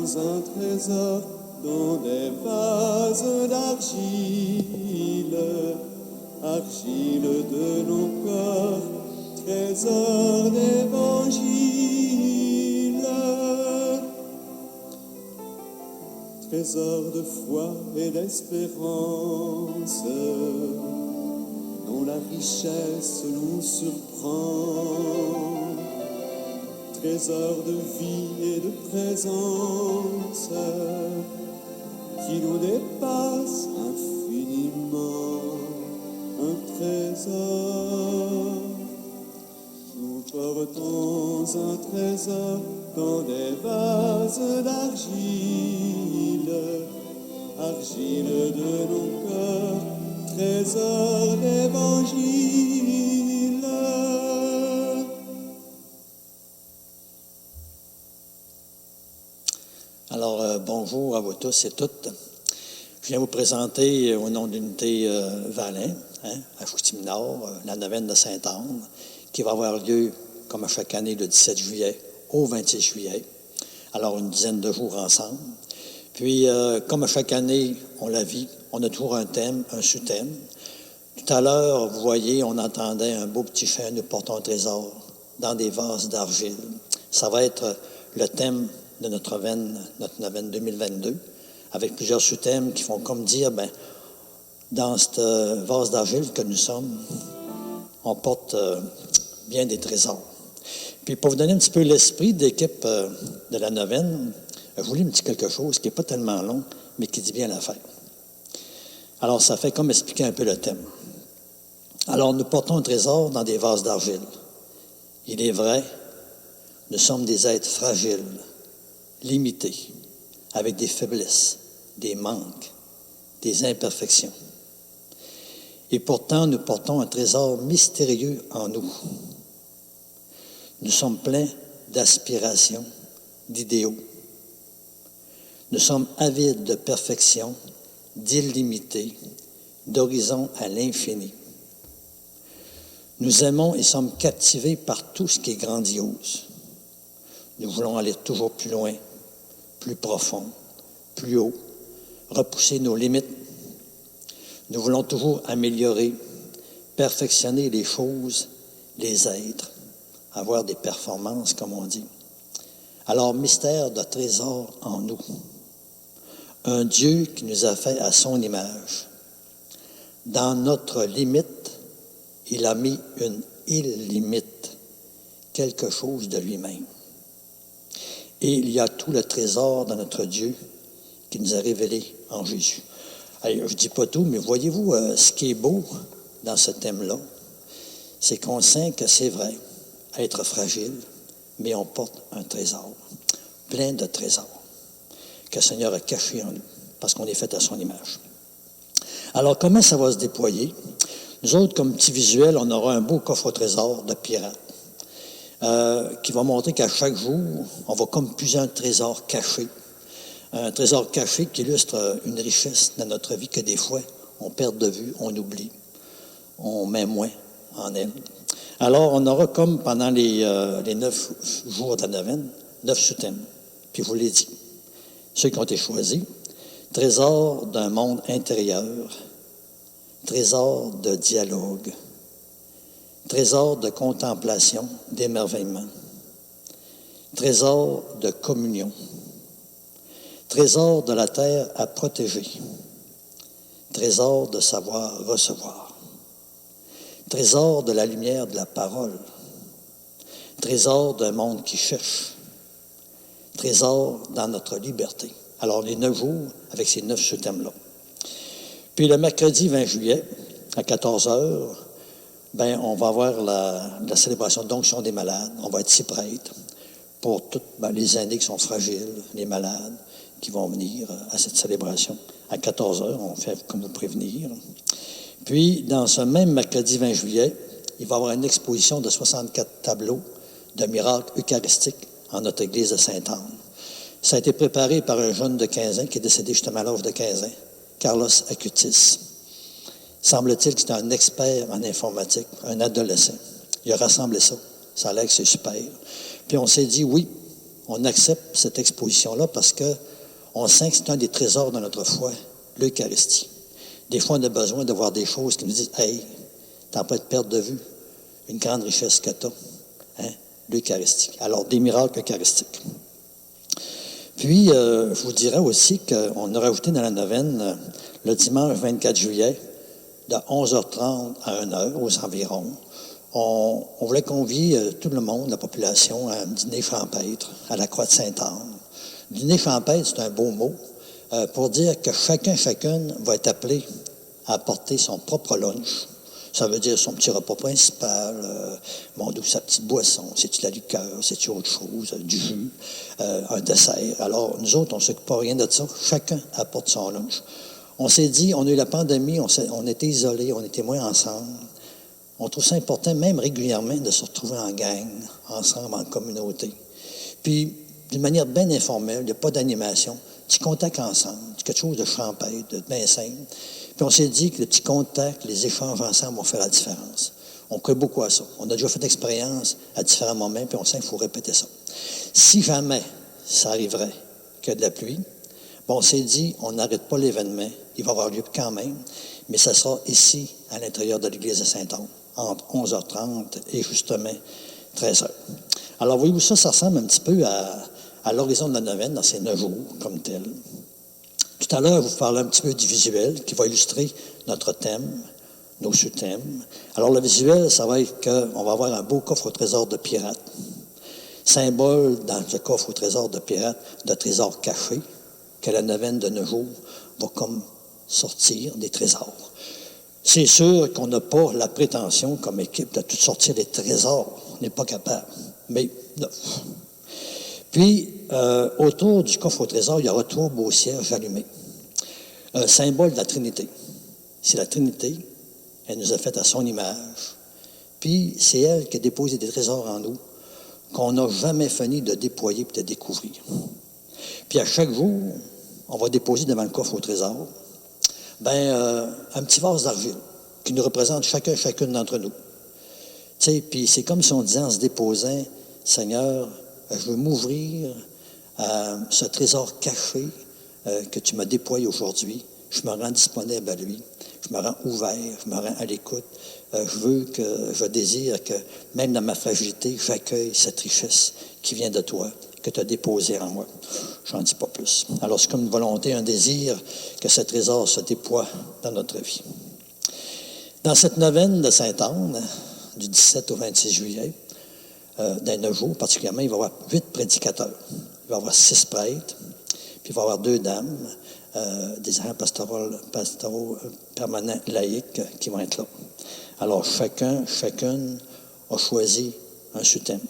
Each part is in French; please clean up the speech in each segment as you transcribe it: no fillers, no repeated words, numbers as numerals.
un trésor dans des vases d'argile, argile de nos corps, trésor d'évangile, trésor de foi et d'espérance, dont la richesse nous surprend. Trésor de vie et de présence qui nous dépasse infiniment. Un trésor, nous portons un trésor dans des vases d'argile, argile de nos cœurs, trésor d'évangile. Alors, bonjour à vous tous et toutes. Je viens vous présenter au nom de l'unité Valin, à Chicoutimi-Nord, la neuvaine de Sainte-Anne, qui va avoir lieu, comme à chaque année, le 17 juillet au 26 juillet. Alors, une dizaine de jours ensemble. Puis, comme à chaque année, on la vit, on a toujours un thème, un sous-thème. Tout à l'heure, vous voyez, on entendait un beau petit chant, nous portons un trésor dans des vases d'argile. Ça va être le thème de notre neuvaine 2022, avec plusieurs sous-thèmes qui font comme dire, dans cette vase d'argile que nous sommes, on porte bien des trésors. Puis pour vous donner un petit peu l'esprit d'équipe de la neuvaine, je vous lis un petit quelque chose qui n'est pas tellement long, mais qui dit bien l'affaire. Alors, ça fait comme expliquer un peu le thème. Alors, nous portons un trésor dans des vases d'argile. Il est vrai, nous sommes des êtres fragiles, limités, avec des faiblesses, des manques, des imperfections. Et pourtant, nous portons un trésor mystérieux en nous. Nous sommes pleins d'aspirations, d'idéaux. Nous sommes avides de perfection, d'illimité, d'horizon à l'infini. Nous aimons et sommes captivés par tout ce qui est grandiose. Nous voulons aller toujours plus loin, plus profond, plus haut, repousser nos limites. Nous voulons toujours améliorer, perfectionner les choses, les êtres, avoir des performances, comme on dit. Alors, mystère de trésor en nous. Un Dieu qui nous a fait à son image. Dans notre limite, il a mis une illimite, quelque chose de lui-même. Et il y a tout le trésor dans notre Dieu qui nous a révélé en Jésus. Allez, je ne dis pas tout, mais voyez-vous, ce qui est beau dans ce thème-là, c'est qu'on sent que c'est vrai, être fragile, mais on porte un trésor, plein de trésors, que le Seigneur a caché en nous, parce qu'on est fait à son image. Alors, comment ça va se déployer? Nous autres, comme petit visuel, on aura un beau coffre au trésor de pirates. Qui va montrer qu'à chaque jour, on va comme puiser un trésor caché. Un trésor caché qui illustre une richesse dans notre vie que des fois, on perd de vue, on oublie, on met moins en elle. Alors, on aura comme pendant les 9 jours de la neuvaine, 9 sous-thèmes. Puis je vous l'ai dit, ceux qui ont été choisis, trésor d'un monde intérieur, trésor de dialogue, trésor de contemplation, d'émerveillement, trésor de communion, trésor de la terre à protéger, trésor de savoir recevoir, trésor de la lumière de la parole, trésor d'un monde qui cherche, trésor dans notre liberté. Alors, les 9 jours avec ces 9 sous-thèmes-là. Puis le mercredi 20 juillet, à 14 heures, on va avoir la célébration d'onction des malades. On va être 6 prêtres pour toutes les aînés qui sont fragiles, les malades qui vont venir à cette célébration. À 14 heures, on fait comme vous prévenir. Puis, dans ce même mercredi 20 juillet, il va y avoir une exposition de 64 tableaux de miracles eucharistiques en notre église de Sainte-Anne. Ça a été préparé par un jeune de 15 ans qui est décédé justement à l'âge de 15 ans, Carlos Acutis. Semble-t-il que c'est un expert en informatique, un adolescent. Il a rassemblé ça. Ça a l'air que c'est super. Puis on s'est dit, oui, on accepte cette exposition-là parce qu'on sent que c'est un des trésors de notre foi, l'Eucharistie. Des fois, on a besoin de voir des choses qui nous disent « Hey, t'as pas de perte de vue, une grande richesse que t'as. Hein? L'Eucharistie. » Alors, des miracles eucharistiques. Puis, je vous dirais aussi qu'on a rajouté dans la neuvaine, le dimanche 24 juillet, de 11h30 à 1h aux environs, on voulait convier tout le monde, la population, à un dîner champêtre à la Croix de Sainte-Anne. Dîner champêtre, c'est un beau mot, pour dire que chacune va être appelé à apporter son propre lunch. Ça veut dire son petit repas principal, sa petite boisson, c'est-tu la liqueur, c'est-tu autre chose, du jus, un dessert. Alors, nous autres, on ne s'occupe pas rien de ça. Chacun apporte son lunch. On s'est dit, on a eu la pandémie, on était isolés, on était moins ensemble. On trouve ça important, même régulièrement, de se retrouver en gang, ensemble, en communauté. Puis, d'une manière bien informelle, il n'y a pas d'animation, petit contact ensemble, quelque chose de champêtre, de bien simple. Puis on s'est dit que le petit contact, les échanges ensemble vont faire la différence. On croit beaucoup à ça. On a déjà fait l'expérience à différents moments, puis on sait qu'il faut répéter ça. Si jamais ça arriverait qu'il y a de la pluie, on s'est dit, on n'arrête pas l'événement, il va avoir lieu quand même, mais ça sera ici, à l'intérieur de l'église de Saint-Anne, entre 11h30 et justement 13h. Alors, voyez-vous, ça ressemble un petit peu à l'horizon de la neuvaine, dans ces 9 jours, comme tel. Tout à l'heure, je vous parler un petit peu du visuel qui va illustrer notre thème, nos sous-thèmes. Alors, le visuel, ça va être qu'on va avoir un beau coffre au trésor de pirates. Symbole dans ce coffre au trésor de pirates de trésors cachés, que la neuvaine de 9 jours va comme sortir des trésors. C'est sûr qu'on n'a pas la prétention, comme équipe, de tout sortir des trésors. On n'est pas capable. Mais, non. Puis, autour du coffre au trésor, il y aura 3 beaux cierges allumés. Symbole de la Trinité. C'est la Trinité. Elle nous a fait à son image. Puis, c'est elle qui a déposé des trésors en nous qu'on n'a jamais fini de déployer et de découvrir. Puis, à chaque jour, on va déposer devant le coffre au trésor un petit vase d'argile qui nous représente chacune d'entre nous. Tu sais, puis c'est comme si on disait en se déposant, « Seigneur, je veux m'ouvrir à ce trésor caché que tu m'as déployé aujourd'hui. Je me rends disponible à lui. Je me rends ouvert, je me rends à l'écoute. Je désire que, même dans ma fragilité, j'accueille cette richesse qui vient de toi, que tu as déposée en moi. » J'en dis pas plus. Alors, c'est comme une volonté, un désir que ce trésor se déploie dans notre vie. Dans cette neuvaine de Sainte-Anne, du 17 au 26 juillet, dans 9 jours particulièrement, il va y avoir 8 prédicateurs. Il va y avoir 6 prêtres, puis il va y avoir 2 dames, des errants pastoraux permanents laïcs qui vont être là. Alors, chacune a choisi un sous-thème.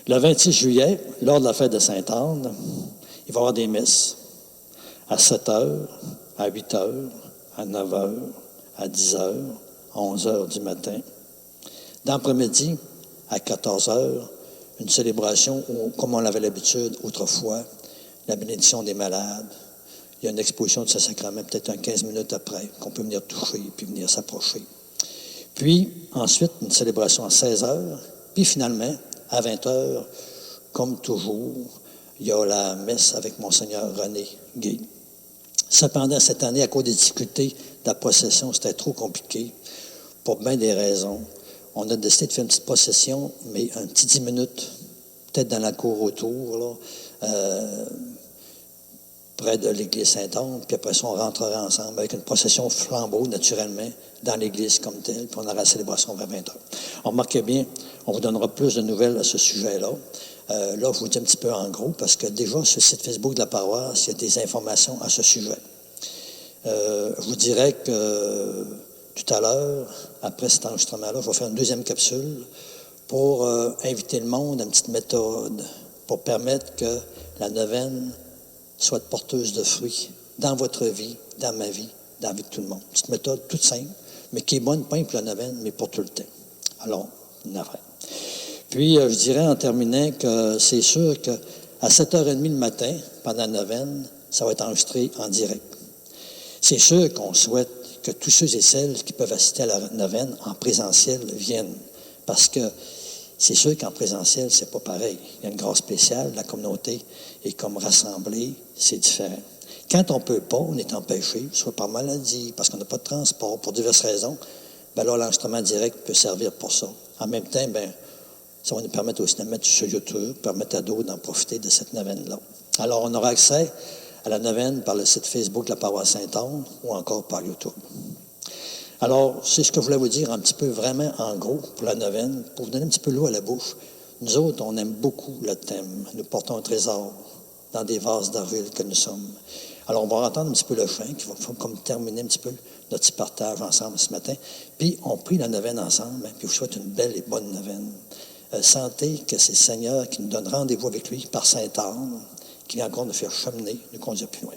Le 26 juillet, lors de la fête de Sainte-Anne, il va y avoir des messes à 7 heures, à 8 heures, à 9 heures, à 10 heures, à 11 heures du matin. Dans l'après-midi, à 14 heures, une célébration où, comme on avait l'habitude autrefois, la bénédiction des malades. Il y a une exposition de ce sacrement, peut-être 15 minutes après, qu'on peut venir toucher puis venir s'approcher. Puis, ensuite, une célébration à 16 heures. Puis, finalement, à 20 heures, comme toujours, il y a la messe avec Monseigneur René Gay. Cependant, cette année, à cause des difficultés de la procession, c'était trop compliqué, pour bien des raisons. On a décidé de faire une petite procession, mais un petit 10 minutes, peut-être dans la cour autour, là, près de l'église Sainte-Anne, puis après ça, on rentrera ensemble avec une procession flambeau, naturellement, dans l'église comme telle, puis on aura la célébration vers 20 heures. Remarquez bien, on vous donnera plus de nouvelles à ce sujet-là. Là, je vous dis un petit peu en gros, parce que déjà, sur le site Facebook de la paroisse, il y a des informations à ce sujet. Je vous dirais que tout à l'heure, après cet enregistrement-là, je vais faire une deuxième capsule pour inviter le monde à une petite méthode pour permettre que la neuvaine soit porteuse de fruits dans votre vie, dans ma vie, dans la vie de tout le monde. Une petite méthode toute simple, mais qui est bonne, pas pour la neuvaine, mais pour tout le temps. Alors, une affaire. Puis, je dirais en terminant que c'est sûr qu'à 7h30 le matin, pendant la neuvaine, ça va être enregistré en direct. C'est sûr qu'on souhaite que tous ceux et celles qui peuvent assister à la neuvaine en présentiel viennent, parce que C'est sûr qu'en présentiel, c'est pas pareil. Il y a une grâce spéciale, la communauté est comme rassemblée, c'est différent. Quand on ne peut pas, on est empêché, soit par maladie, parce qu'on n'a pas de transport, pour diverses raisons, bien là, l'enregistrement direct peut servir pour ça. En même temps, bien, ça va nous permettre aussi de mettre sur YouTube, permettre à d'autres d'en profiter de cette neuvaine-là. Alors, on aura accès à la neuvaine par le site Facebook de la paroisse Saint-Anne ou encore par YouTube. Alors, c'est ce que je voulais vous dire un petit peu vraiment en gros pour la neuvaine, pour vous donner un petit peu l'eau à la bouche. Nous autres, on aime beaucoup le thème. Nous portons un trésor dans des vases d'argile que nous sommes. Alors, on va entendre un petit peu le chant qui va comme terminer un petit peu notre petit partage ensemble ce matin. Puis, on prie la neuvaine ensemble, puis je vous souhaite une belle et bonne neuvaine. Sentez que c'est le Seigneur qui nous donne rendez-vous avec lui par Sainte-Anne, qui vient encore nous faire cheminer, nous conduire plus loin.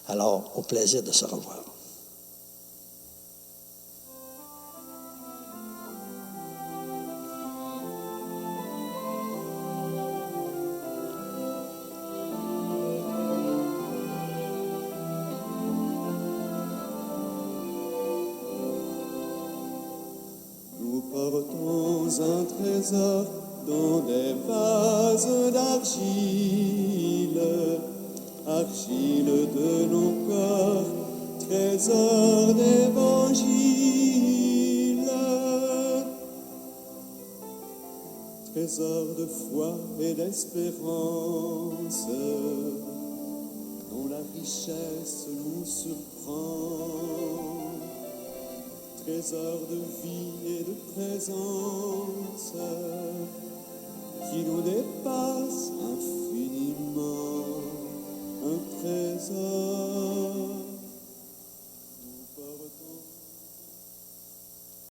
Alors, au plaisir de se revoir. Nous portons un trésor dans des vases d'argile, argile de nos corps, trésor d'évangile, trésor de foi et d'espérance, dont la richesse nous surprend. Trésor de vie et de présence qui nous dépasse infiniment, un trésor